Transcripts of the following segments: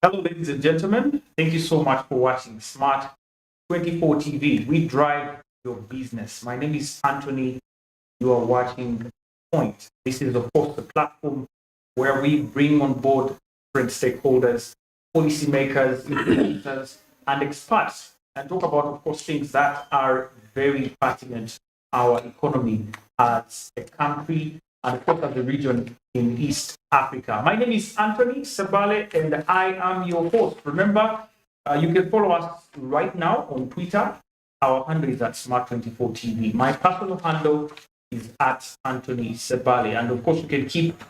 Hello, ladies and gentlemen. Thank you so much for watching Smart24 TV. We drive your business. My name is Anthony. You are watching Point. This is, of course, the platform where we bring on board different stakeholders, policymakers, influencers, and experts, and talk about, of course, things that are very pertinent to our economy as a country and, of course, as a region in East Africa. My name is Anthony Sebale, and I am your host. Remember, you can follow us right now on Twitter. Our handle is at Smart24 TV. My personal handle is at Anthony Sebale. And of course, you can keep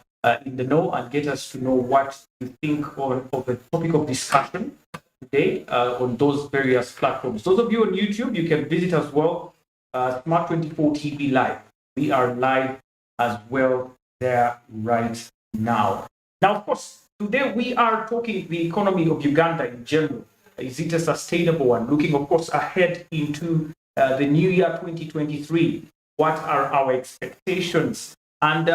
in the know and get us to know what you think of the topic of discussion today on those various platforms. Those of you on YouTube, you can visit as well, Smart24 TV Live. We are live as well there right now. Now, of course, today we are talking the economy of Uganda in general. Is it a sustainable one? Looking, of course, ahead into the new year 2023. What are our expectations? And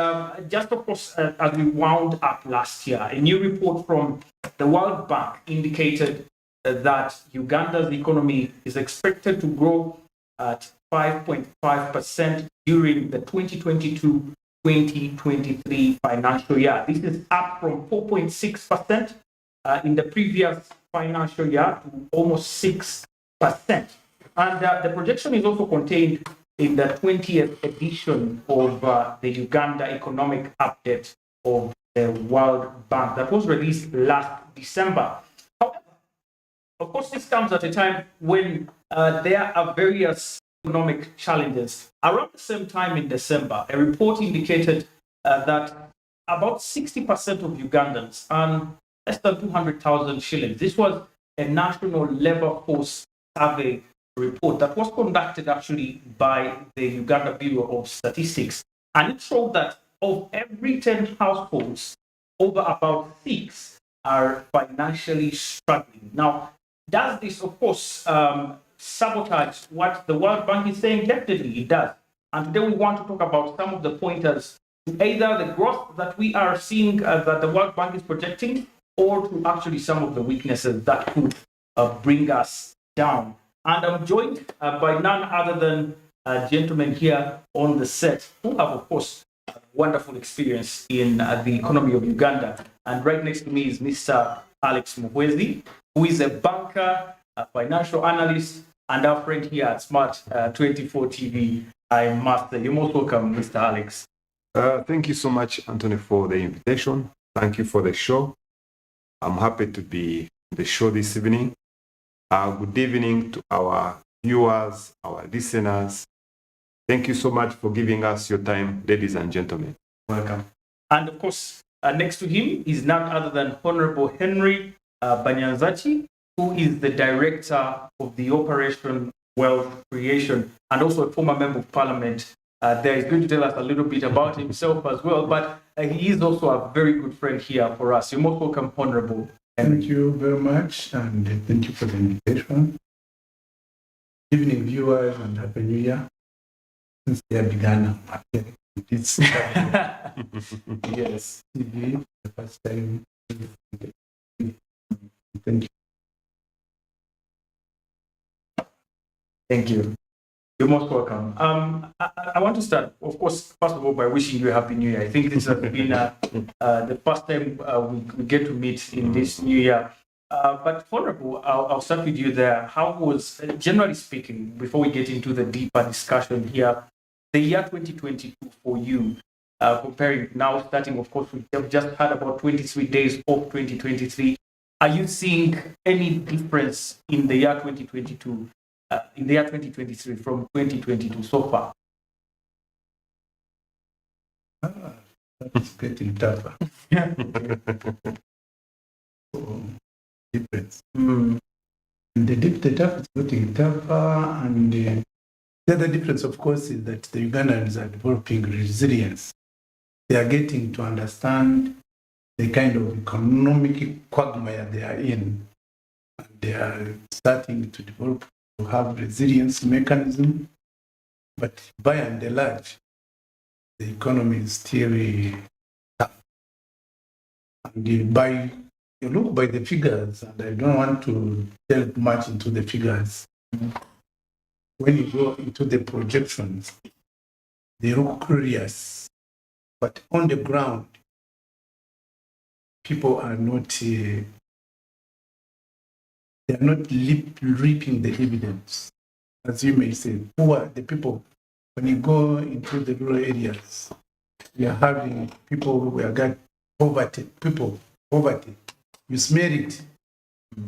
just, of course, as we wound up last year, a new report from the World Bank indicated that Uganda's economy is expected to grow at 5.5% during the 2022-2023 financial year. This is up from 4.6% in the previous financial year to almost 6%. And the projection is also contained in the 20th edition of the Uganda Economic Update of the World Bank that was released last December. However, of course, this comes at a time when there are various economic challenges. Around the same time in December, a report indicated that about 60% of Ugandans earn less than 200,000 shillings. This was a national labor force survey report that was conducted actually by the Uganda Bureau of Statistics. And it showed that of every 10 households, over about 6 are financially struggling. Now, does this, of course, sabotage what the World Bank is saying? Definitely it does. And today we want to talk about some of the pointers to either the growth that we are seeing that the World Bank is projecting, or to actually some of the weaknesses that could bring us down. And I'm joined by none other than gentlemen here on the set who have, of course, a wonderful experience in the economy of Uganda. And right next to me is Mr. Alex Muhwezi, who is a banker, a financial analyst, and our friend here at Smart24 TV. I must say, you're most welcome, Mr. Alex. Thank you so much, Anthony, for the invitation. Thank you for the show. I'm happy to be on the show this evening. Good evening to our viewers, our listeners. Thank you so much for giving us your time, ladies and gentlemen. Welcome. And of course, next to him is none other than Honorable Henry Banyanzachi, who is the Director of the Operation Wealth Creation and also a former Member of Parliament. There is going to tell us a little bit about himself as well, but he is also a very good friend here for us. You're most welcome, Honorable. Thank you very much, and thank you for the invitation. Good evening, viewers, and Happy New Year. Since the year began, it's yes, TV, the first time. Thank you. Thank you. You're most welcome. I want to start, of course, first of all, by wishing you a Happy New Year. I think this has been the first time we get to meet in this new year. But Honorable, I'll start with you there. How was, generally speaking, before we get into the deeper discussion here, the year 2022 for you, comparing now, starting, of course, we have just had about 23 days of 2023. Are you seeing any difference in the year 2022? In the year 2023 from 2022 so far? That's getting tougher. Difference. And the tough is getting tougher, and the other difference, of course, is that the Ugandans are developing resilience. They are getting to understand the kind of economic quagmire they are in. And they are starting to develop to have resilience mechanism, but by and large, the economy is still tough. And by you look by the figures, and I don't want to delve much into the figures. When you go into the projections, they look curious, but on the ground, people are not, they are not reaping the dividends. As you may say, who are the people? When you go into the rural areas, we are having people who are got poverty, poverty. You smell it.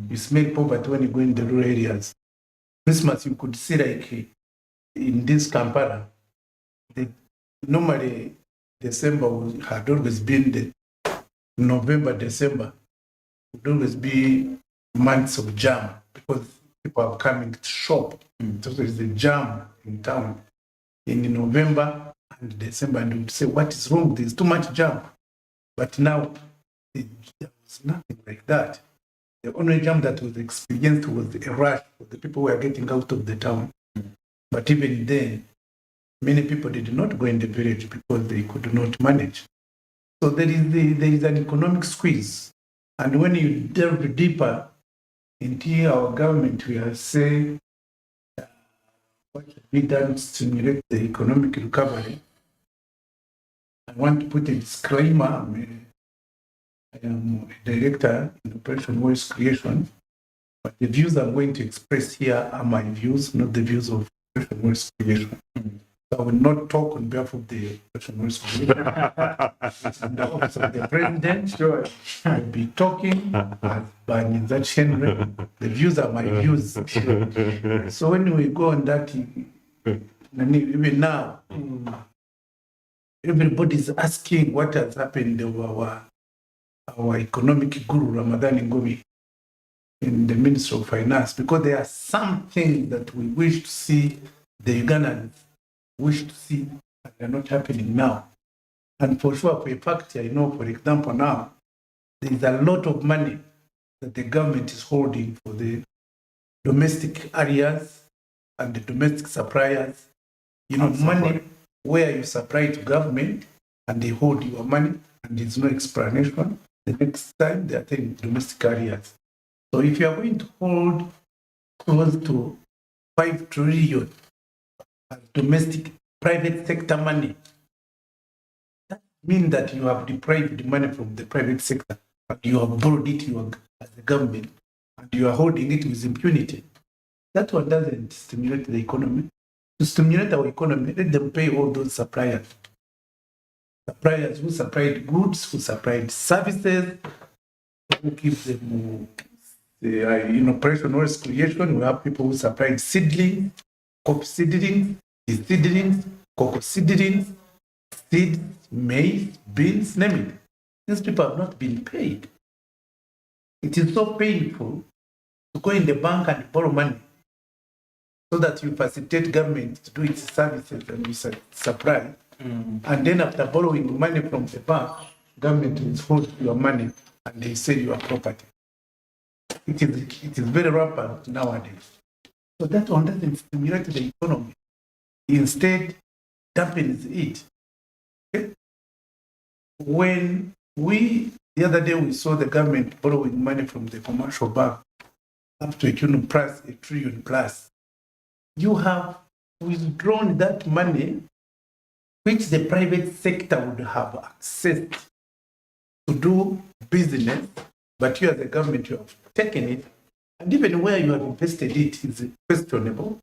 You smell poverty when you go in the rural areas. Christmas, you could see like in this Kampala, normally December had always been the November, December would always be months of jam because people are coming to shop. So there's the jam in town in November and December, and you would say, what is wrong? There's too much jam. But now there was nothing like that. The only jam that was experienced was a rush for the people who were getting out of the town. But even then, many people did not go in the village because they could not manage. So there is an economic squeeze. And when you delve deeper into our government, we are saying what should be done to stimulate the economic recovery. I want to put a disclaimer. I am a director in Operation Voice Creation, but the views I'm going to express here are my views, not the views of Operation Voice Creation. So I will not talk on behalf of the Operation Voice Creation. And the office of the president, sure, I will be talking as Banyanza Henry. The views are my views. So when we go on that, even now, everybody is asking what has happened to our economic guru, Ramadan Ngomi, in the Ministry of Finance, because there are some things that we wish to see, the Ugandans wish to see, but they're not happening now. And for sure, for a fact, I know, for example, now, there is a lot of money that the government is holding for the domestic areas and the domestic suppliers. You know, money where you supply to government and they hold your money and there's no explanation. The next time they are taking domestic areas. So if you are going to hold close to 5 trillion as domestic private sector money, that means that you have deprived the money from the private sector and you have borrowed it as the government and you are holding it with impunity. That one doesn't stimulate the economy. To stimulate our economy, let them pay all those suppliers. Suppliers who supplied goods, who supplied services, who keep them in Operation Voice Creation. We have people who supplied seedlings, coffee seedlings, tea seedlings, cocoa seedlings, seeds, maize, beans, name it. These people have not been paid. It is so painful to go in the bank and borrow money so that you facilitate government to do its services and you supply. And then after borrowing money from the bank, government will hold your money and they sell your property. It is very rampant nowadays. So that one doesn't stimulate the economy. Instead, dampens it. Okay? When the other day we saw the government borrowing money from the commercial bank up to a trillion plus, you have withdrawn that money which the private sector would have access to do business, but you as a government, you have taken it, and even where you have invested it is questionable,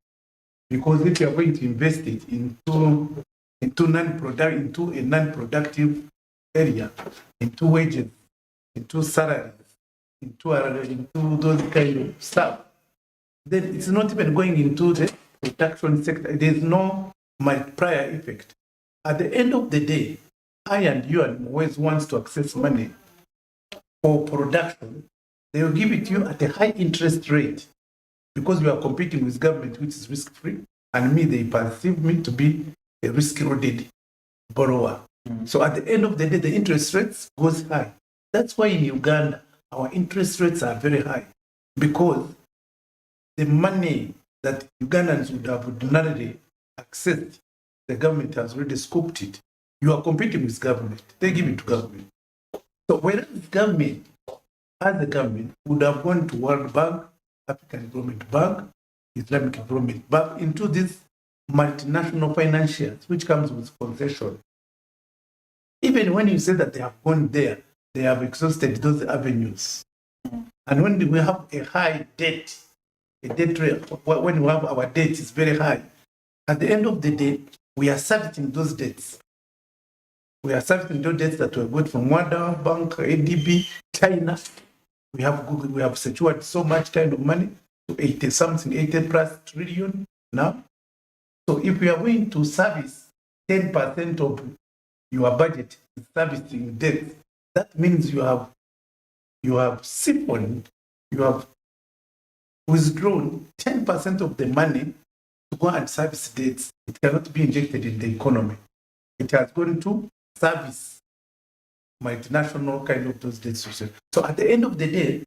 because if you are going to invest it into a non-productive area, into wages, into salaries, into those kind of stuff, then it's not even going into the production sector. There is no multiplier effect. At the end of the day, I and you and always wants to access money for production. They will give it to you at a high interest rate because we are competing with government, which is risk-free, and they perceive me to be a risk-loaded borrower. So at the end of the day, the interest rates goes high. That's why in Uganda, our interest rates are very high, because the money that Ugandans would have ordinarily accessed, the government has already scooped it. You are competing with government. They give it to government. So whereas government as a government, would have gone to World Bank, African Development Bank, Islamic Development Bank, into these multinational financiers, which comes with concession. Even when you say that they have gone there, they have exhausted those avenues. And when we have a high debt, a debt rate, when we have our debt is very high, at the end of the day, we are servicing those debts. We are servicing those debts that were got from World Bank, ADB, China. We have Google, we have secured so much kind of money, to 80 plus trillion now. So if we are going to service 10% of your budget is servicing debt, that means you have siphoned, you have withdrawn 10% of the money to go and service debts. It cannot be injected in the economy. It has gone to service multinational kind of those debts. So at the end of the day,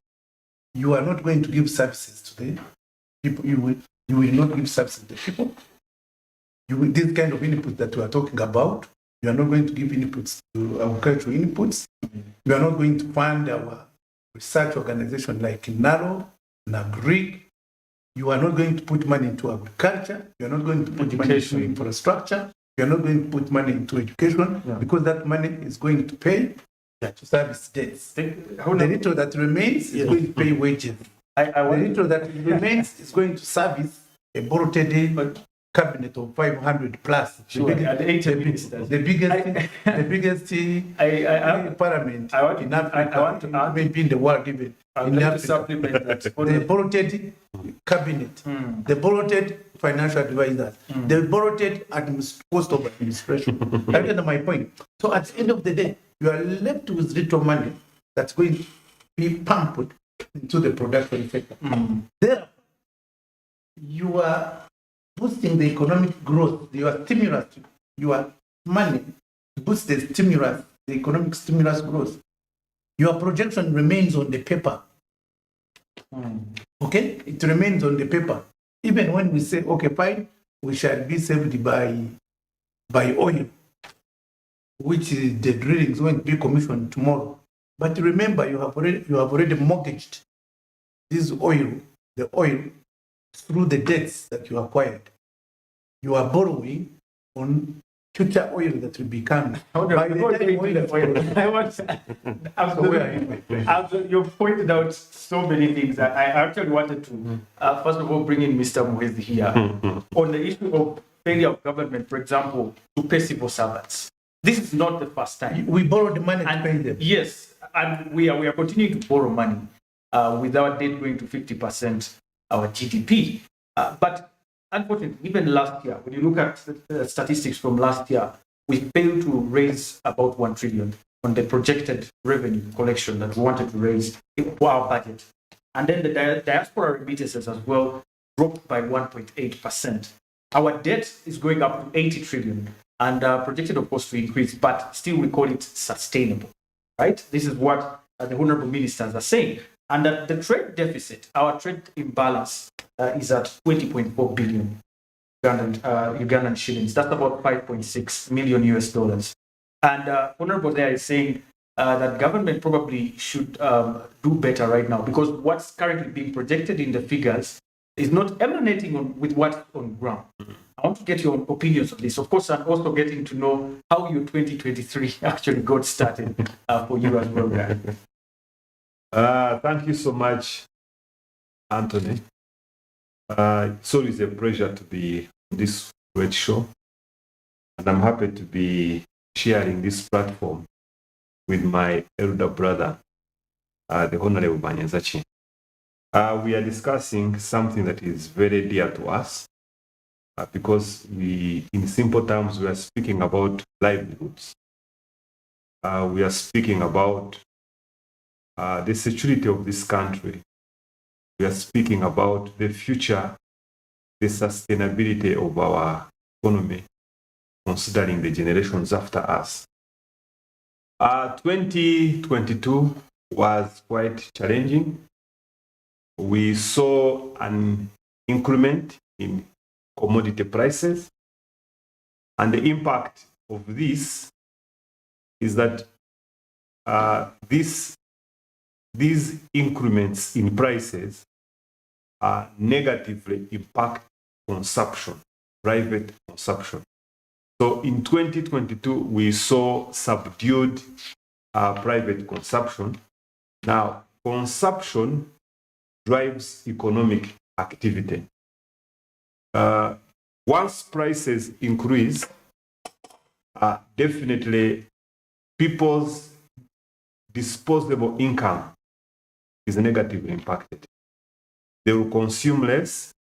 you are not going to give services to the people. You will not give services to the people. This kind of inputs that we are talking about, you are not going to give inputs to our cultural inputs. You are not going to fund our research organization like NARO, NAGRIC. You are not going to put money into agriculture. You are not going to put money into infrastructure. You are not going to put money into education, because that money is going to pay to service debts. The little that remains is going to pay wages. The little that remains is going to service a bloated cabinet of 500 plus. Sure. The biggest parliament in Africa, maybe in the world even. In Africa, the bloated cabinet, the bloated financial advisors, the bloated cost of administration. I get my point. So at the end of the day, you are left with little money that's going to be pumped into the production sector. There, you are boosting the economic growth, your stimulus, your money to boost the stimulus, the economic stimulus growth. Your projection remains on the paper. Okay? It remains on the paper. Even when we say, okay, fine, we shall be saved by oil, which is the drilling is going to be commissioned tomorrow. But remember, you have already mortgaged this oil, the oil, through the debts that you acquired. You are borrowing on future oil that will be coming. You've pointed out so many things that I actually wanted to, first of all, bring in Mr. Muhezi here on the issue of failure of government, for example, to pay civil servants. This is not the first time. We borrowed money to pay them. Yes, and we are continuing to borrow money without debt going to 50% our GDP. But unfortunately, even last year, when you look at the statistics from last year, we failed to raise about 1 trillion on the projected revenue collection that we wanted to raise for our budget. And then the diaspora remittances as well dropped by 1.8%. Our debt is going up to 80 trillion and projected, of course, to increase, but still we call it sustainable, right? This is what the honorable ministers are saying. And the trade deficit, our trade imbalance is at 20.4 billion Ugandan shillings. That's about 5.6 million US dollars. And honorable there is saying that government probably should do better right now, because what's currently being projected in the figures is not emanating with what's on ground. I want to get your opinions on this. Of course, I'm also getting to know how your 2023 actually got started for you as well, guys. Thank you so much, Anthony. It's always a pleasure to be on this great show, and I'm happy to be sharing this platform with my elder brother, the Honorable Banyanzachi. We are discussing something that is very dear to us, because in simple terms, we are speaking about livelihoods. We are speaking about the security of this country. We are speaking about the future, the sustainability of our economy, considering the generations after us. 2022 was quite challenging. We saw an increment in commodity prices, and the impact of this is that this these increments in prices negatively impact consumption, private consumption. So in 2022, we saw subdued private consumption. Now, consumption drives economic activity. Once prices increase, definitely people's disposable income is negatively impacted. They will consume less,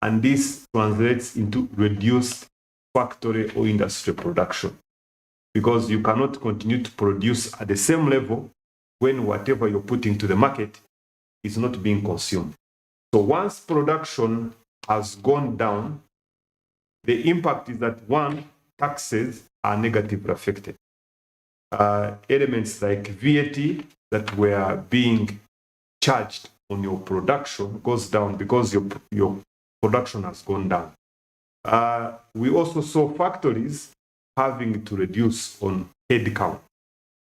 and this translates into reduced factory or industry production, because you cannot continue to produce at the same level when whatever you're putting to the market is not being consumed. So once production has gone down, the impact is that, one, taxes are negatively affected. Elements like VAT that were being charged on your production goes down because your production has gone down. We also saw factories having to reduce on headcount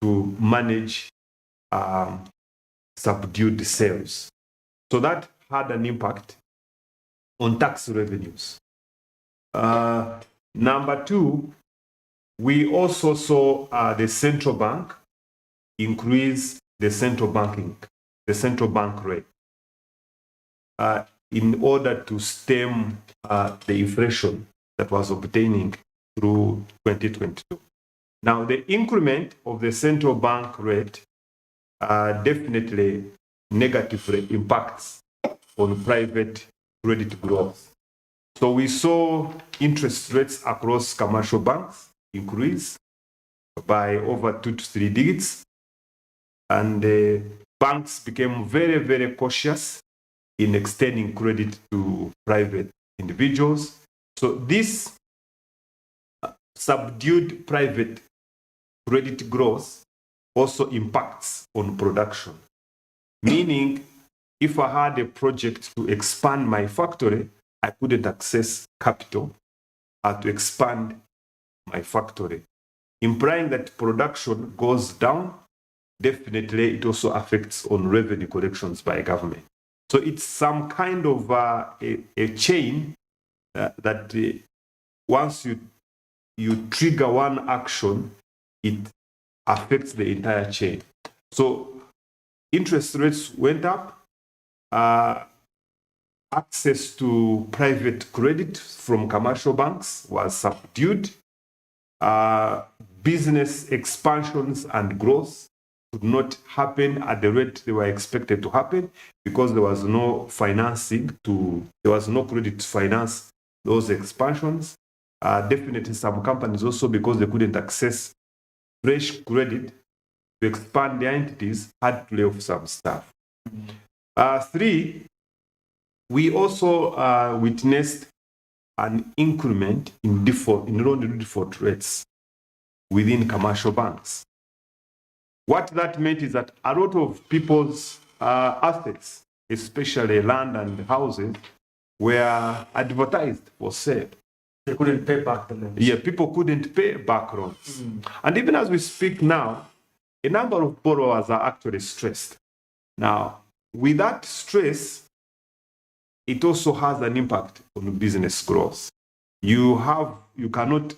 to manage subdued sales. So that had an impact on tax revenues. Number two, we also saw the central bank increase the central bank rate in order to stem the inflation that was obtaining through 2022. Now, the increment of the central bank rate definitely negatively impacts on private credit growth. So we saw interest rates across commercial banks increase by over 2 to 3 digits, and banks became very, very cautious in extending credit to private individuals. So this subdued private credit growth also impacts on production. Meaning, if I had a project to expand my factory, I couldn't access capital to expand my factory, implying that production goes down. Definitely, it also affects on revenue collections by government. So it's some kind of a chain that once you trigger one action, it affects the entire chain. So interest rates went up. Access to private credit from commercial banks was subdued. Business expansions and growth could not happen at the rate they were expected to happen because there was no financing there was no credit to finance those expansions. Definitely some companies also, because they couldn't access fresh credit to expand their entities, had to lay off some staff. Three, we also witnessed an increment in loan default rates within commercial banks. What that meant is that a lot of people's assets, especially land and houses, were advertised for sale. They couldn't pay back the loans. Yeah, people couldn't pay back loans. And even as we speak now, a number of borrowers are actually stressed. Now, with that stress, it also has an impact on business growth. You cannot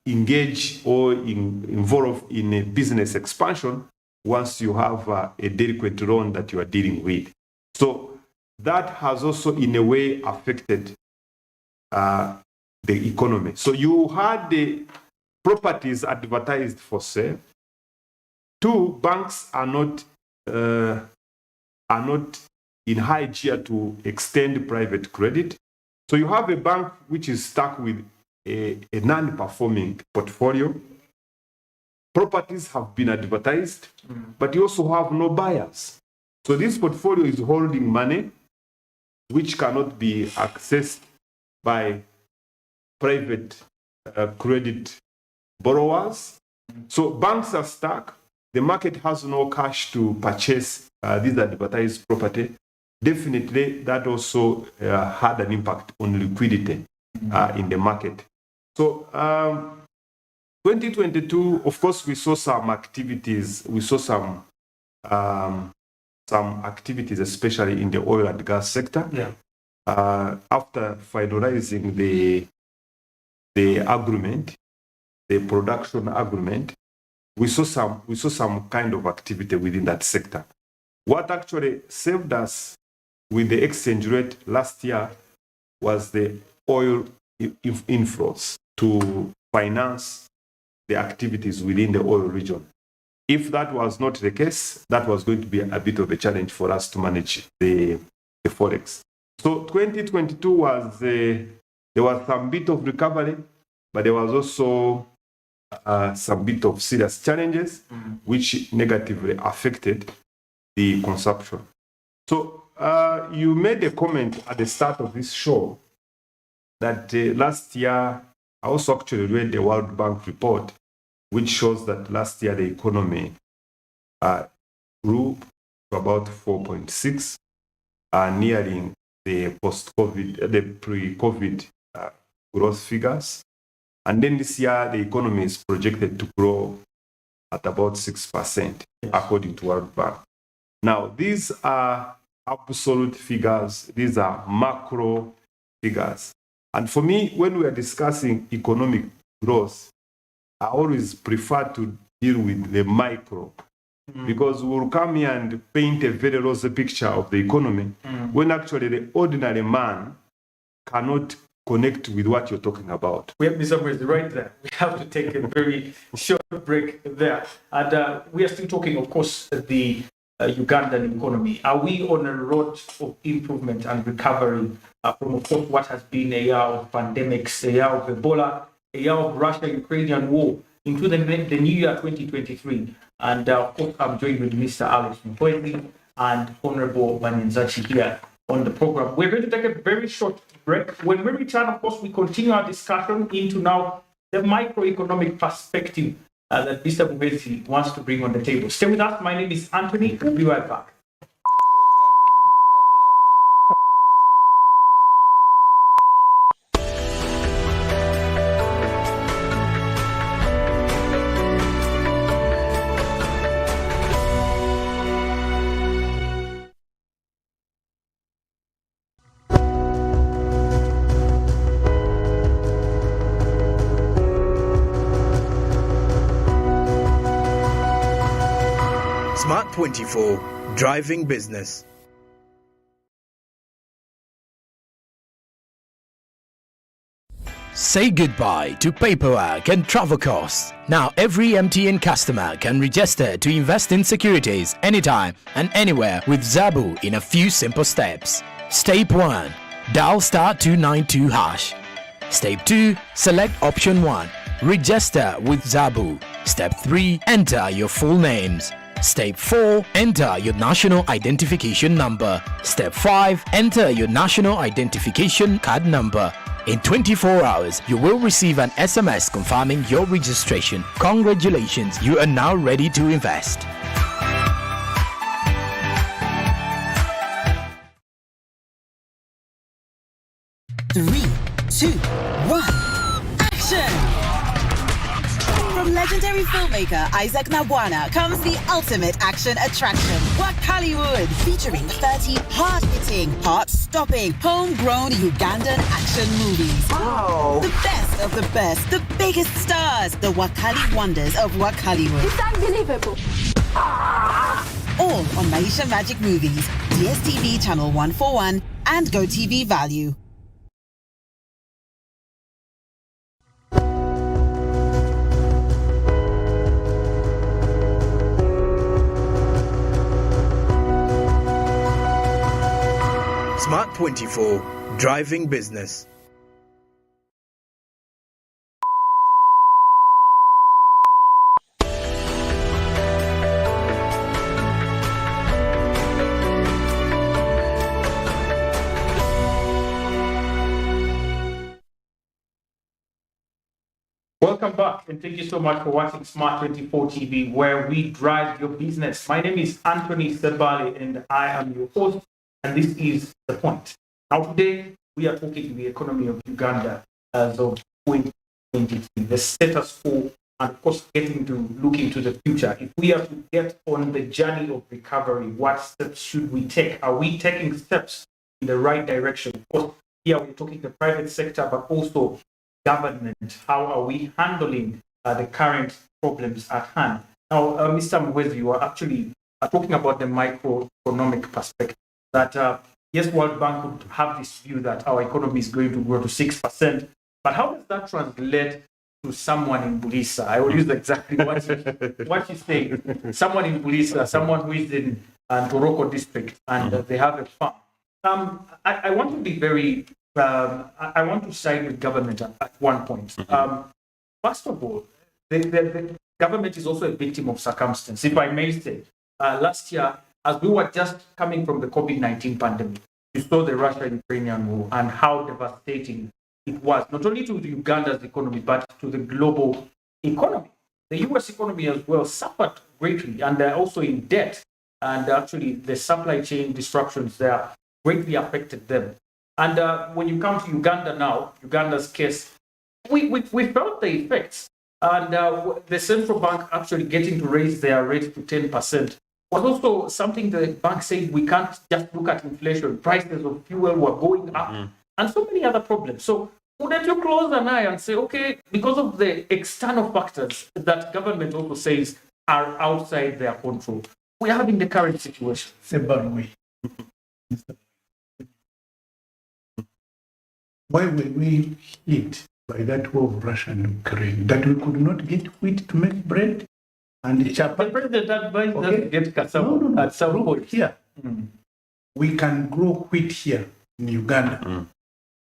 engage or involve in a business expansion once you have a delinquent loan that you are dealing with. So that has also in a way affected the economy. So you had the properties advertised for sale. Two, banks are not in high gear to extend private credit. So you have a bank which is stuck with a non-performing portfolio. Properties have been advertised, but you also have no buyers. So this portfolio is holding money which cannot be accessed by private credit borrowers. So banks are stuck. The market has no cash to purchase these advertised property. Definitely, that also had an impact on liquidity in the market. So 2022, of course, we saw some activities. We saw some some activities, especially in the oil and gas sector. Yeah. After finalizing the agreement, the production agreement, we saw some kind of activity within that sector. What actually saved us with the exchange rate last year was the oil inflows to finance the activities within the oil region. If that was not the case, that was going to be a bit of a challenge for us to manage the forex. So 2022 was there was some bit of recovery, but there was also some bit of serious challenges which negatively affected the consumption. So you made a comment at the start of this show that last year, I also actually read the World Bank report, which shows that last year the economy grew to about 4.6, nearing the post-COVID, the pre-COVID growth figures. And then this year, the economy is projected to grow at about 6%, according to World Bank. Now, these are absolute figures. These are macro figures. And for me, when we are discussing economic growth, I always prefer to deal with the micro, because we'll come here and paint a very rosy picture of the economy when actually the ordinary man cannot connect with what you're talking about. We have Mr. President right there. We have to take a very short break there. And we are still talking, of course, the Ugandan economy. Are we on a road of improvement and recovery from, of course, what has been a year of pandemics, a year of Ebola, a year of Russia-Ukrainian war, into the new year 2023? And of course, I'm joined with Mr. Alex Mpoezi and Honorable Manenzachi here on the program. We're going to take a very short break. When we return, of course, we continue our discussion into now the microeconomic perspective that Mr. Mpoezi wants to bring on the table. Stay with us. My name is Anthony. We'll be right back. Smart24, driving business. Say goodbye to paperwork and travel costs. Now every MTN customer can register to invest in securities anytime and anywhere with Zabu in a few simple steps. Step 1. Dial *292#. Step 2. Select option 1. Register with Zabu. Step 3. Enter your full names. Step 4. Enter your national identification number. Step 5. Enter your national identification card number. In 24 hours, you will receive an SMS confirming your registration. Congratulations, you are now ready to invest. Three, two, one, action! From legendary filmmaker Isaac Nabwana comes the ultimate action attraction, Wakaliwood, featuring 30 hard-hitting, heart-stopping, homegrown Ugandan action movies. Wow! The best of the best, the biggest stars, the Wakali wonders of Wakaliwood. It's unbelievable. All on Maisha Magic Movies, DSTV Channel 141 and GOTV Value. Smart24, driving business. Welcome back, and thank you so much for watching Smart24 TV, where we drive your business. My name is Anthony Sebali, and I am your host, and this is The Point. Now, today, we are talking the economy of Uganda as of 2023, the status quo and of course getting to look into the future. If we are to get on the journey of recovery, what steps should we take? Are we taking steps in the right direction? Of course, here we're talking the private sector, but also government. How are we handling the current problems at hand? Now, Mr. Mwezi, you are actually talking about the microeconomic perspective, that yes, World Bank would have this view that our economy is going to grow to 6%, but how does that translate to someone in Bulisa? I will use exactly what you say. Someone in Bulisa, someone who is in Toroko district, and they have a farm. I want to be very, I want to side with government at one point. First of all, the government is also a victim of circumstance, if I may say. Last year, as we were just coming from the COVID-19 pandemic, you saw the Russia-Ukrainian war and how devastating it was, not only to Uganda's economy, but to the global economy. The US economy as well suffered greatly, and they're also in debt. And actually, the supply chain disruptions there greatly affected them. And when you come to Uganda now, Uganda's case, we felt the effects. And the central bank actually getting to raise their rate to 10% was also something the bank said we can't just look at inflation. Prices of fuel were going up and so many other problems. So wouldn't you close an eye and say, okay, because of the external factors that government also says are outside their control, we're having the current situation? Why were we hit by that war of Russia and Ukraine, that we could not get wheat to make bread and chapati? The president advised us to get cassava No. at some point. Here, we can grow wheat here in Uganda.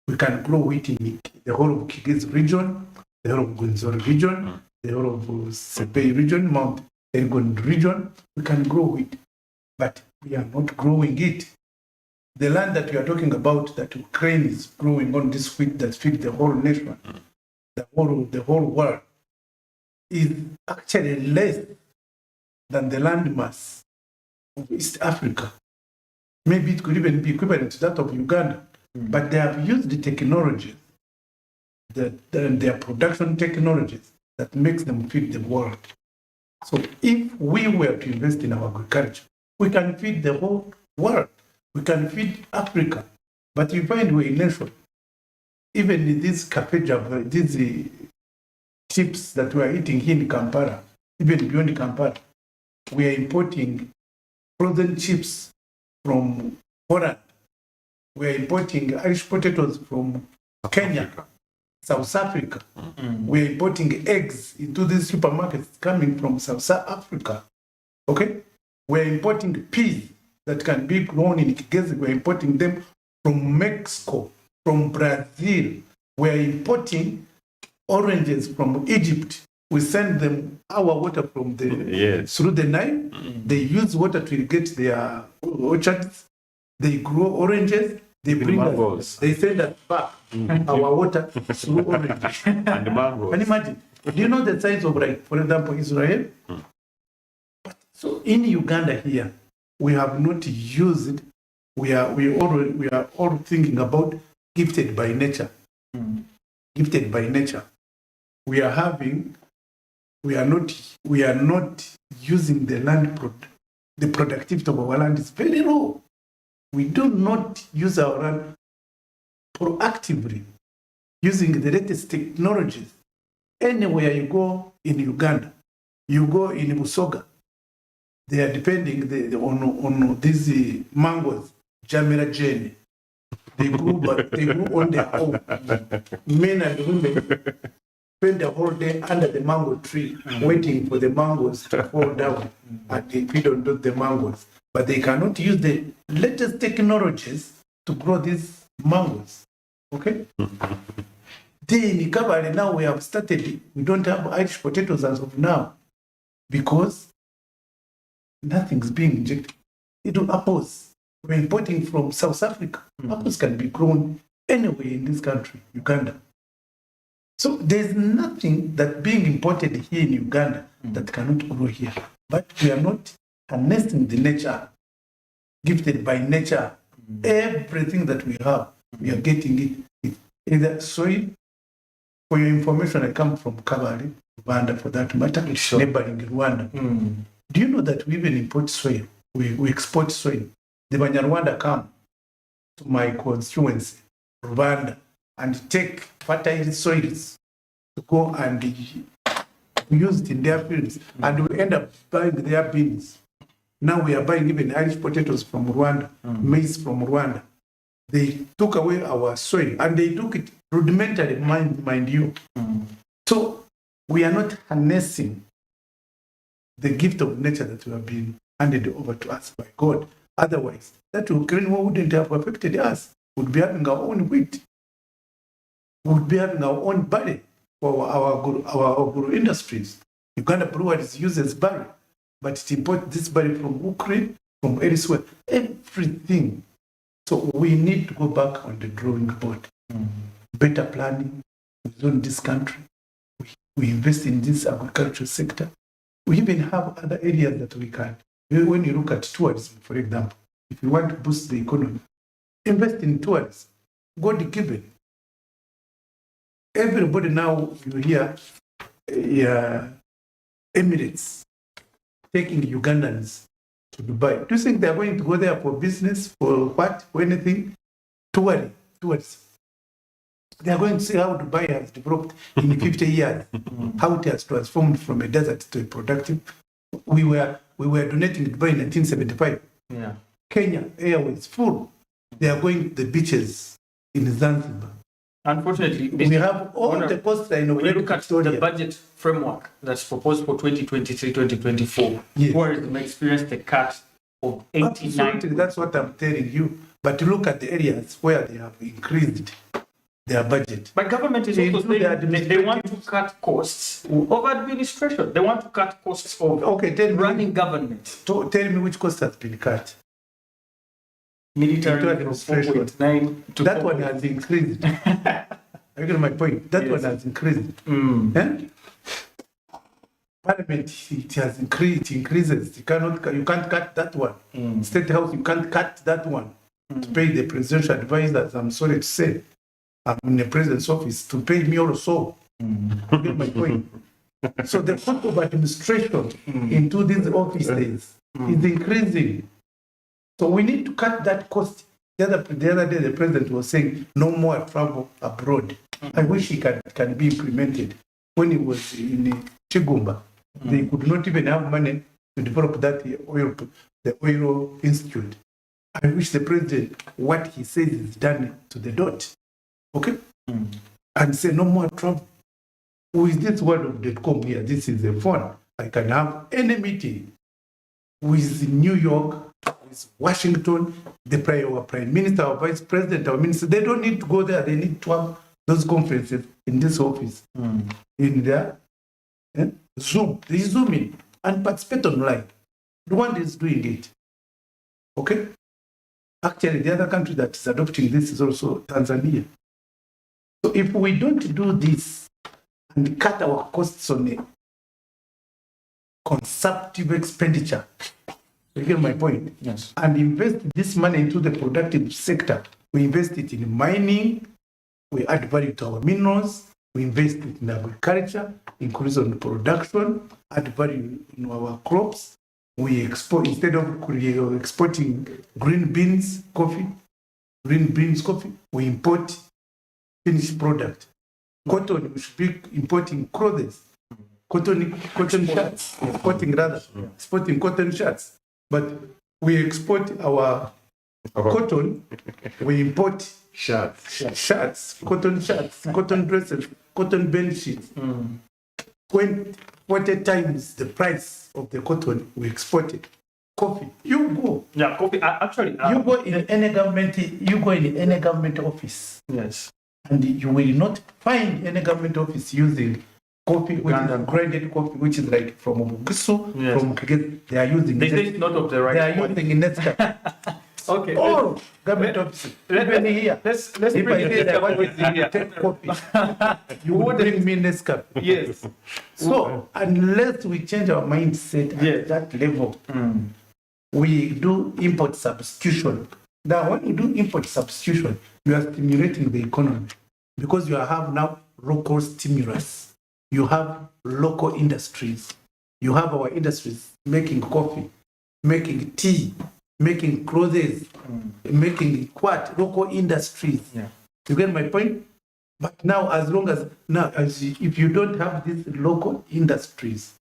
We can grow wheat in the whole of Kigezi region, the whole of Gunzori region, the whole of Sebei region, Mount Elgon region. We can grow wheat, but we are not growing it. The land that we are talking about, that Ukraine is growing on this wheat that feeds the whole nation, the whole world, is actually less than the landmass of East Africa. Maybe it could even be equivalent to that of Uganda, but they have used the technologies, their production technologies that makes them feed the world. So if we were to invest in our agriculture, we can feed the whole world. We can feed Africa, but you find we're a nation. Even in these these chips that we are eating here in Kampala, even beyond Kampala, we are importing frozen chips from Holland. We are importing Irish potatoes from Kenya, South Africa. We are importing eggs into these supermarkets coming from South Africa. Okay? We are importing peas that can be grown in Kigezi. We're importing them from Mexico, from Brazil. We're importing oranges from Egypt. We send them our water from through the Nile. They use water to irrigate their orchards. They grow oranges. They bring us. They send us back our water through oranges And mangoes. Can you imagine? Do you know the size of, like, for example, Israel? But so in Uganda here, we have not used. We are all thinking about gifted by nature. Gifted by nature. We are not using the land. The productivity of our land is very low. We do not use our land proactively, using the latest technologies. Anywhere you go in Uganda, you go in Busoga, they are depending on these mangoes, Jamila Jane. They grew on their own. Men and women spend the whole day under the mango tree, waiting for the mangoes to fall down, and they feed on the mangoes. But they cannot use the latest technologies to grow these mangoes. Okay? Then in Kabale now we have started, we don't have Irish potatoes as of now, because nothing's being injected. Even apples, we're importing from South Africa. Apples can be grown anywhere in this country, Uganda. So there's nothing that being imported here in Uganda that cannot grow here. But we are not harnessing the nature, gifted by nature. Everything that we have, we are getting it. It's either soil For your information, I come from Kabale, Rwanda for that matter, Sure. neighboring Rwanda. Do you know that we even import soil? We export soil. The Banyarwanda come to my constituency, Rwanda, and take fertile soils to go and use it in their fields, and we end up buying their beans. Now we are buying even Irish potatoes from Rwanda, maize from Rwanda. They took away our soil, and they took it rudimentary, mind you. So we are not harnessing the gift of nature that we have been handed over to us by God. Otherwise, that Ukraine war wouldn't have affected us. We would be having our own wheat. We would be having our own barley for our agro industries. Uganda breweries uses barley, but it imports this barley from Ukraine, from elsewhere, everything. So we need to go back on the drawing board. Better planning within this country. We invest in this agricultural sector. We even have other areas that we can. When you look at tourism, for example, if you want to boost the economy, invest in tourism. God given. Everybody now, you hear Emirates taking Ugandans to Dubai. Do you think they're going to go there for business, for what, for anything? Tourism. They are going to see how Dubai has developed in 50 years, how it has transformed from a desert to a productive. We were donating Dubai in 1975. Yeah. Kenya Airways full. They are going to the beaches in Zanzibar. Unfortunately, We have all the coastline of when you look at Victoria. the budget framework that's proposed for 2023-2024, Yes. tourism experienced a cut of 89. Absolutely, that's what I'm telling you. But look at the areas where they have increased their budget. But government is They also include saying the they want to cut costs of administration. They want to cut costs of Okay, tell me, running government. tell me which cost has been cut. Military Into from administration. 4.9 to That one 4.6. has increased. I get my point. That one has increased. Parliament, it has increased. It increases. You can't cut that one. State House, you can't cut that one. To pay the presidential advisors, I'm sorry to say, I'm in the president's office, to pay me also. You get my point. So the cost of administration into these offices is increasing. So we need to cut that cost. The other day, the president was saying no more travel abroad. I wish it can be implemented. When he was in Chigumba, they could not even have money to develop the oil institute. I wish the president, what he says is done to the dot. Okay? And say no more travel. With this word of .com here, this is a phone. I can have any meeting with New York, with Washington, our prime minister, our vice president, our minister. They don't need to go there. They need to have those conferences in this office, in their Zoom. They Zoom in and participate online. The one is doing it. Okay? Actually, the other country that is adopting this is also Tanzania. So if we don't do this and cut our costs on a consumptive expenditure, you get my point? Yes. And invest this money into the productive sector. We invest it in mining, we add value to our minerals, we invest it in agriculture, increase on production, add value in our crops. We export, instead of exporting green beans coffee, we import finished product. Cotton, we should be importing clothes. Cotton shirts, exporting cotton shirts. But we export our cotton, we import shirts, cotton dresses, cotton bed sheets. 40 times the price of the cotton we exported. Coffee, you go. Yeah, coffee. Actually, You go in any government office. Yes. And you will not find any government office using coffee, which is grinded coffee, which is like from Obugisu, Yes. from Kigezi. They are using They say it's not of the right. They are quality. using Nescafe. Okay. All government offices. Even here. Let's If I bring say this I want up to here. take coffee, you would bring me Nescafe. Yes. So unless we change our mindset at that level, we do import substitution. Now, when you do import substitution, you are stimulating the economy. because you have now local stimulus. You have local industries. You have our industries making coffee, making tea, making clothes, making what? Local industries. Yeah. You get my point? But now, if you don't have these local industries,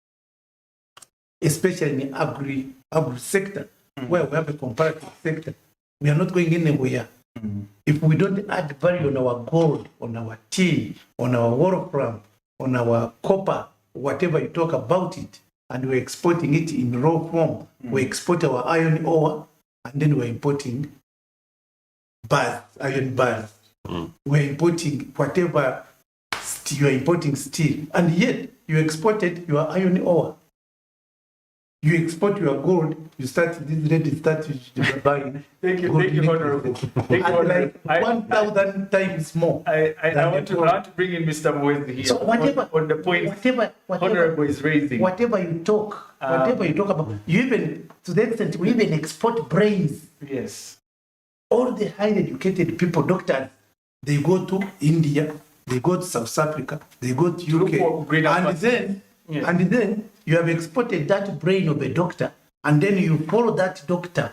especially in the agri sector, where we have a comparative sector, we are not going anywhere. If we don't add value on our gold, on our tea, on our wolfram, on our copper, whatever you talk about it, and we're exporting it in raw form, we export our iron ore, and then we're importing iron bars. We're importing whatever, you're importing steel, and yet you exported your iron ore. You export your gold, you start, this rate start buying. Thank you, Honorable. Thank you, Honorable. Like 1,000 times more. I want to bring in Mr. Mwezi here. So whatever, on the point whatever Honorable is raising. Whatever you talk about, you even, to the extent, we even export brains. Yes. All the highly educated people, doctors, they go to India, they go to South Africa, they go to UK, and then you have exported that brain of a doctor, and then you follow that doctor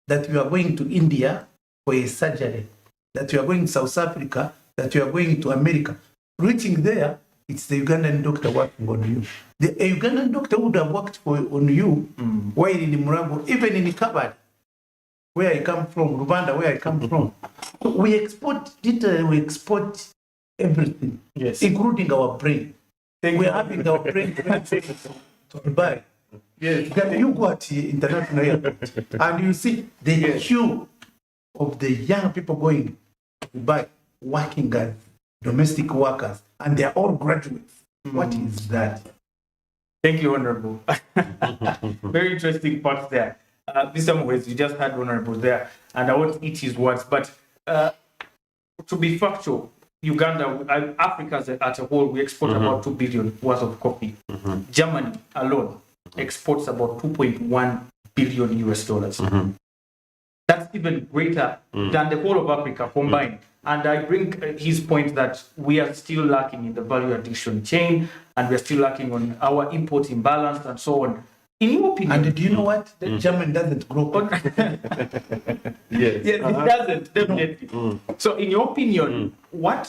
that you are going to India for a surgery, that you are going to South Africa, that you are going to America. Reaching there, it's the Ugandan doctor working on you. The Ugandan doctor would have worked on you while in Murambo, even in Kabad, where I come from, Rwanda, where I come from. We export everything, yes, including our brain. We are having our brain to Dubai. Yes. Then you go at international airport and you see the queue of the young people going to Dubai, working as domestic workers, and they are all graduates. What is that? Thank you, Honorable. Very interesting part there. Mr. Mwezi, you just had Honorable there, and I won't eat his words, but to be factual, Uganda, Africa as a whole, we export about 2 billion worth of coffee. Germany alone exports about 2.1 billion US dollars. That's even greater than the whole of Africa combined. And I bring his point that we are still lacking in the value addition chain, and we're still lacking on our import imbalance and so on. In your opinion, and do you know what? The German doesn't grow. Yes, it doesn't, definitely. So, in your opinion, where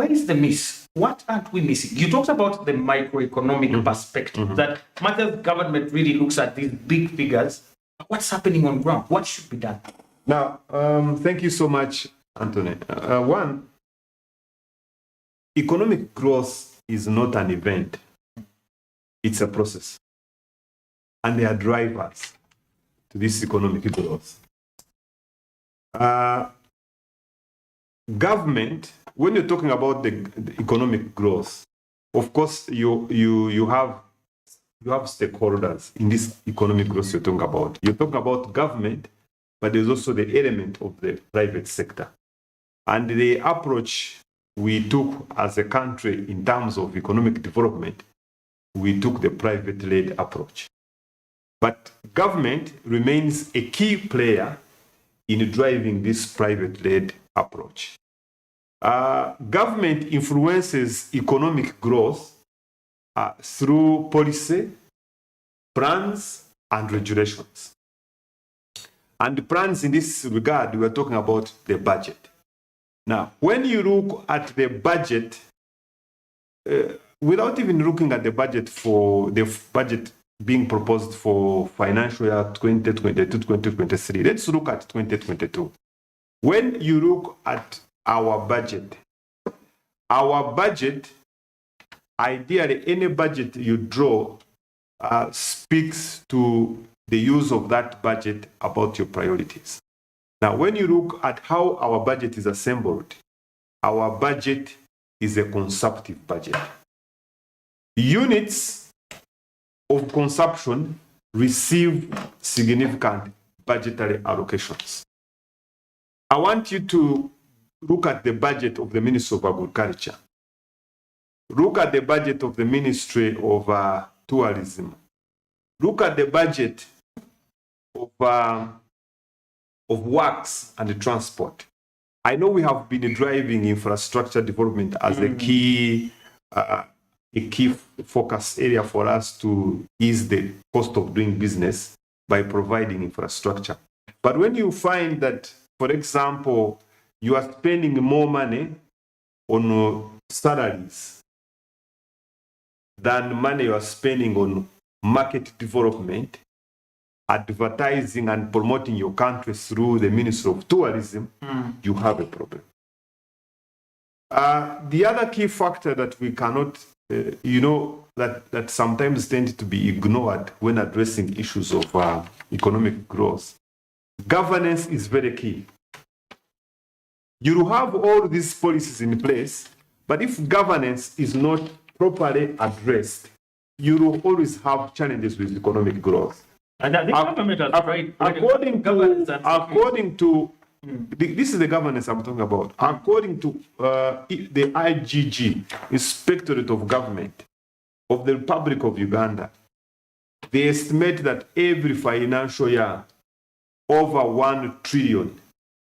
is the miss? What aren't we missing? You talked about the microeconomic perspective, that Martha's government really looks at these big figures. What's happening on ground? What should be done? Now, thank you so much, Anthony. One, economic growth is not an event. It's a process. And there are drivers to this economic growth. Government, when you're talking about the economic growth, of course, you have stakeholders in this economic growth you're talking about. You're talking about government, but there's also the element of the private sector. And the approach we took as a country in terms of economic development, we took the private-led approach. But government remains a key player in driving this private-led approach. Government influences economic growth through policy, plans, and regulations. And the plans in this regard, we are talking about the budget. Now, when you look at the budget, without even looking at the budget for the budget being proposed for financial year 2022-2023, let's look at 2022. When you look at our budget, ideally, any budget you draw speaks to the use of that budget about your priorities. Now, when you look at how our budget is assembled, our budget is a consumptive budget. Units of consumption receive significant budgetary allocations. I want you to look at the budget of the Ministry of Agriculture. Look at the budget of the Ministry of Tourism. Look at the budget of Works and Transport. I know we have been driving infrastructure development as a key focus area for us to ease the cost of doing business by providing infrastructure. But when you find that, for example, you are spending more money on salaries than money you are spending on market development, advertising and promoting your country through the Ministry of Tourism, you have a problem. The other key factor that we cannot, that sometimes tend to be ignored when addressing issues of economic growth, governance is very key. You have all these policies in place, but if governance is not properly addressed, you will always have challenges with economic growth. And the government has tried. According to this is the governance I'm talking about. According to the IGG, Inspectorate of Government of the Republic of Uganda, they estimate that every financial year, over 1 trillion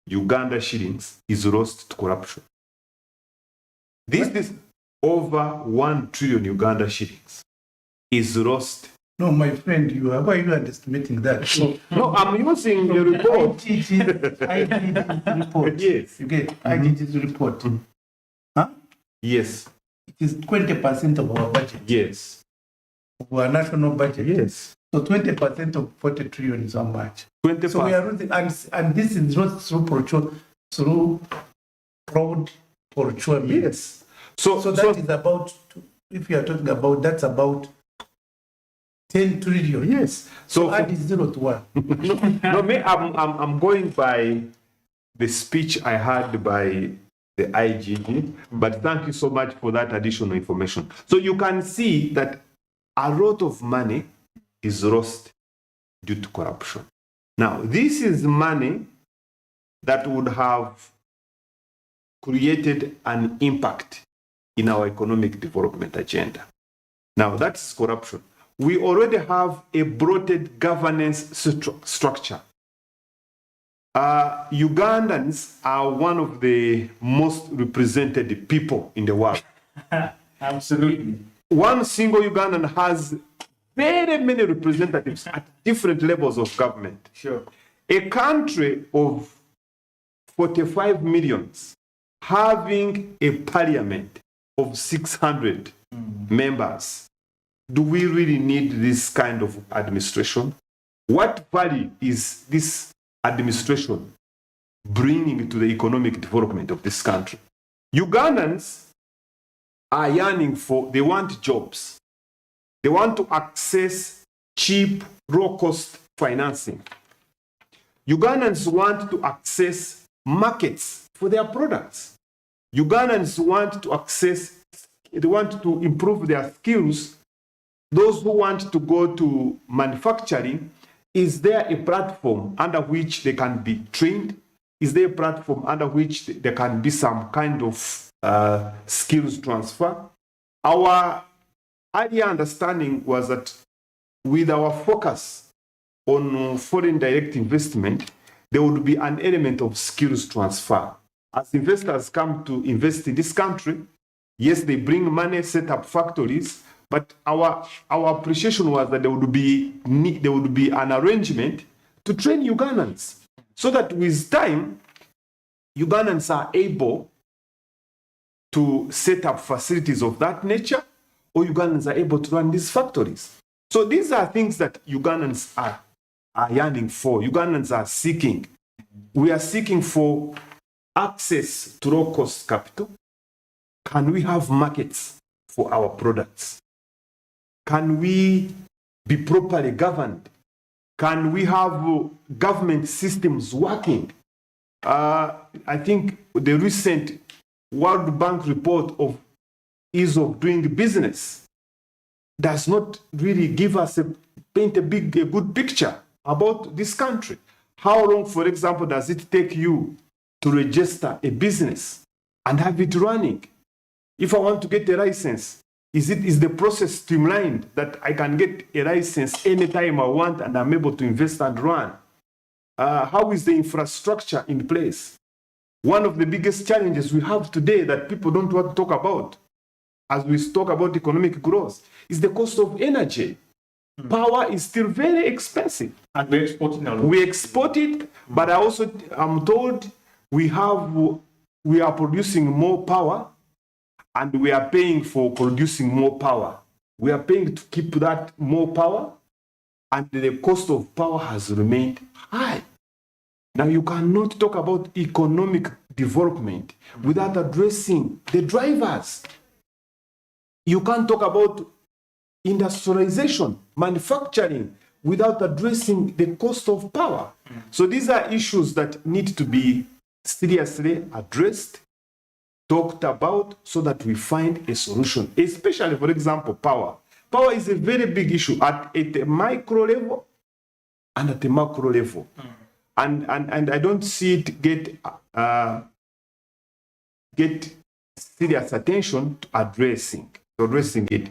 Uganda shillings is lost to corruption. This is over 1 trillion Uganda shillings is lost. No, my friend, why are you underestimating that? No, I'm using the report. IGG's report. Yes. You get IGG's report. Huh? Yes. It is 20% of our budget. Yes. Of our national budget. Yes. So 20% of 40 trillion is how much? 20%. So we are losing, and this is not through fraud procurement. Yes. So that is about, if you are talking about, that's about 10 trillion. Yes. So add 0 to 1. I'm going by the speech I had by the IGG, but thank you so much for that additional information. So you can see that a lot of money is lost due to corruption. Now, this is money that would have created an impact in our economic development agenda. Now, that's corruption. We already have a bloated governance structure. Ugandans are one of the most represented people in the world. Absolutely. One single Ugandan has very many representatives at different levels of government. Sure. A country of 45 millions having a parliament of 600 members. Do we really need this kind of administration? What value is this administration bringing to the economic development of this country? Ugandans are yearning for, they want jobs. They want to access cheap, low-cost financing. Ugandans want to access markets for their products. Ugandans want to access, they want to improve their skills. Those who want to go to manufacturing, is there a platform under which they can be trained? Is there a platform under which there can be some kind of skills transfer? Our earlier understanding was that with our focus on foreign direct investment, there would be an element of skills transfer. As investors come to invest in this country, yes, they bring money, set up factories, but our appreciation was that there would be an arrangement to train Ugandans, so that with time, Ugandans are able to set up facilities of that nature, or Ugandans are able to run these factories. So these are things that Ugandans are yearning for. Ugandans are seeking. We are seeking for access to low-cost capital. Can we have markets for our products? Can we be properly governed? Can we have government systems working? I think the recent World Bank report of ease of doing business does not really give us paint a good picture about this country. How long, for example, does it take you to register a business and have it running? If I want to get a license, is the process streamlined that I can get a license anytime I want and I'm able to invest and run? How is the infrastructure in place? One of the biggest challenges we have today that people don't want to talk about as we talk about economic growth is the cost of energy. Power is still very expensive. And we're exporting a lot. We export it, but I'm told we are producing more power and we are paying for producing more power. We are paying to keep that more power, and the cost of power has remained high. Now, you cannot talk about economic development without addressing the drivers. You can't talk about industrialization, manufacturing, without addressing the cost of power. So these are issues that need to be seriously addressed, talked about, so that we find a solution, especially, for example, power. Power is a very big issue at a micro level and at a macro level. And I don't see it get serious attention to addressing it.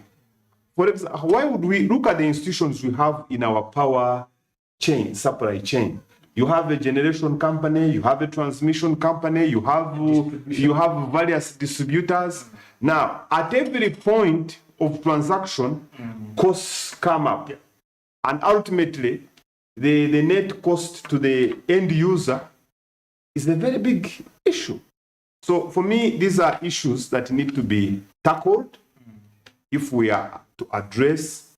For example, why would we look at the institutions we have in our power chain, supply chain? You have a generation company, you have a transmission company, you have various distributors. Now, at every point of transaction, costs come up. And ultimately, the net cost to the end user is a very big issue. So for me, these are issues that need to be tackled if we are to address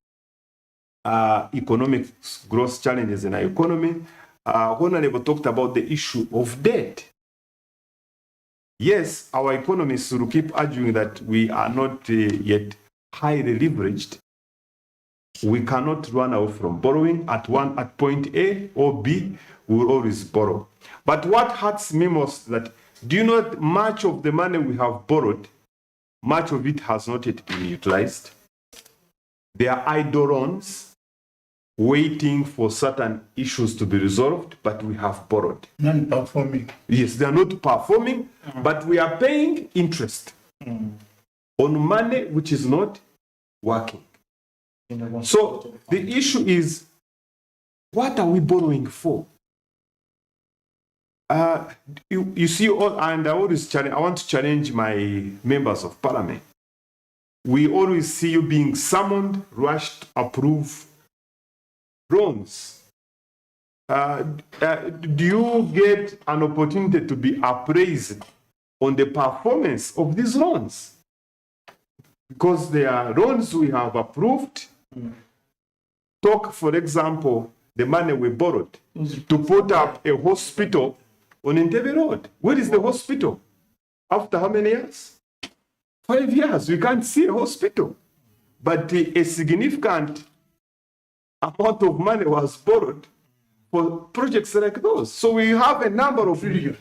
economic growth challenges in our economy. Honorable talked about the issue of debt. Yes, our economists will keep arguing that we are not yet highly leveraged. We cannot run away from borrowing at point A or B. We will always borrow. But what hurts me most that, do you know that much of the money we have borrowed, much of it has not yet been utilized? There are idle loans waiting for certain issues to be resolved, but we have borrowed. Non-performing. Yes, they are not performing, but we are paying interest on money which is not working. So the issue is, what are we borrowing for? You see, and I want to challenge my members of parliament. We always see you being summoned, rushed, approve loans. Do you get an opportunity to be appraised on the performance of these loans? Because there are loans we have approved. Talk, for example, the money we borrowed to put up a hospital on Entebbe Road. Where is the hospital? After how many years? 5 years. We can't see a hospital. But a significant amount of money was borrowed for projects like those. So we have a number of we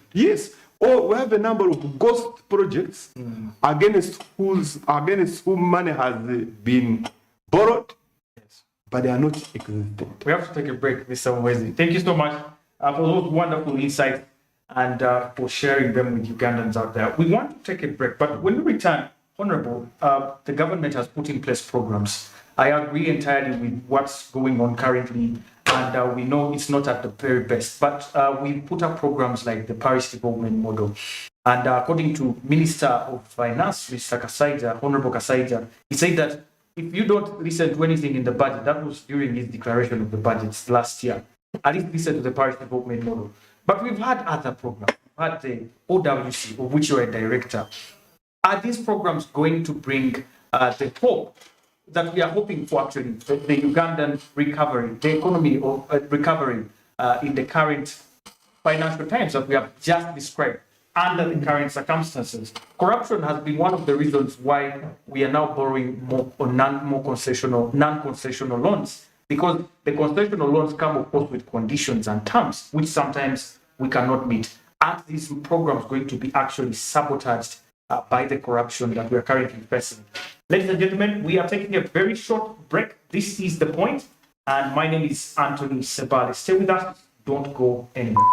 have a number of ghost projects against whom money has been borrowed, but they are not existent. We have to take a break, Mr. Mwezi. Thank you so much for those wonderful insights and for sharing them with Ugandans out there. We want to take a break, but when we return, Honorable, the government has put in place programs. I agree entirely with what's going on currently, and we know it's not at the very best, but we put up programs like the Parish Development Model. And according to Minister of Finance, Mr. Kasaija, Honorable Kasaija, he said that if you don't listen to anything in the budget, that was during his declaration of the budgets last year, at least listen to the Parish Development Model. But we've had other programs. We've had the OWC, of which you're a director. Are these programs going to bring the hope that we are hoping for, actually, the Ugandan recovery, the economy of recovery in the current financial times that we have just described under the current circumstances? Corruption has been one of the reasons why we are now borrowing more on non-concessional loans, because the concessional loans come, of course, with conditions and terms, which sometimes we cannot meet. Are these programs going to be actually sabotaged by the corruption that we are currently facing? Ladies and gentlemen, we are taking a very short break. This is The Point, and my name is Anthony Sebale. Stay with us. Don't go anywhere.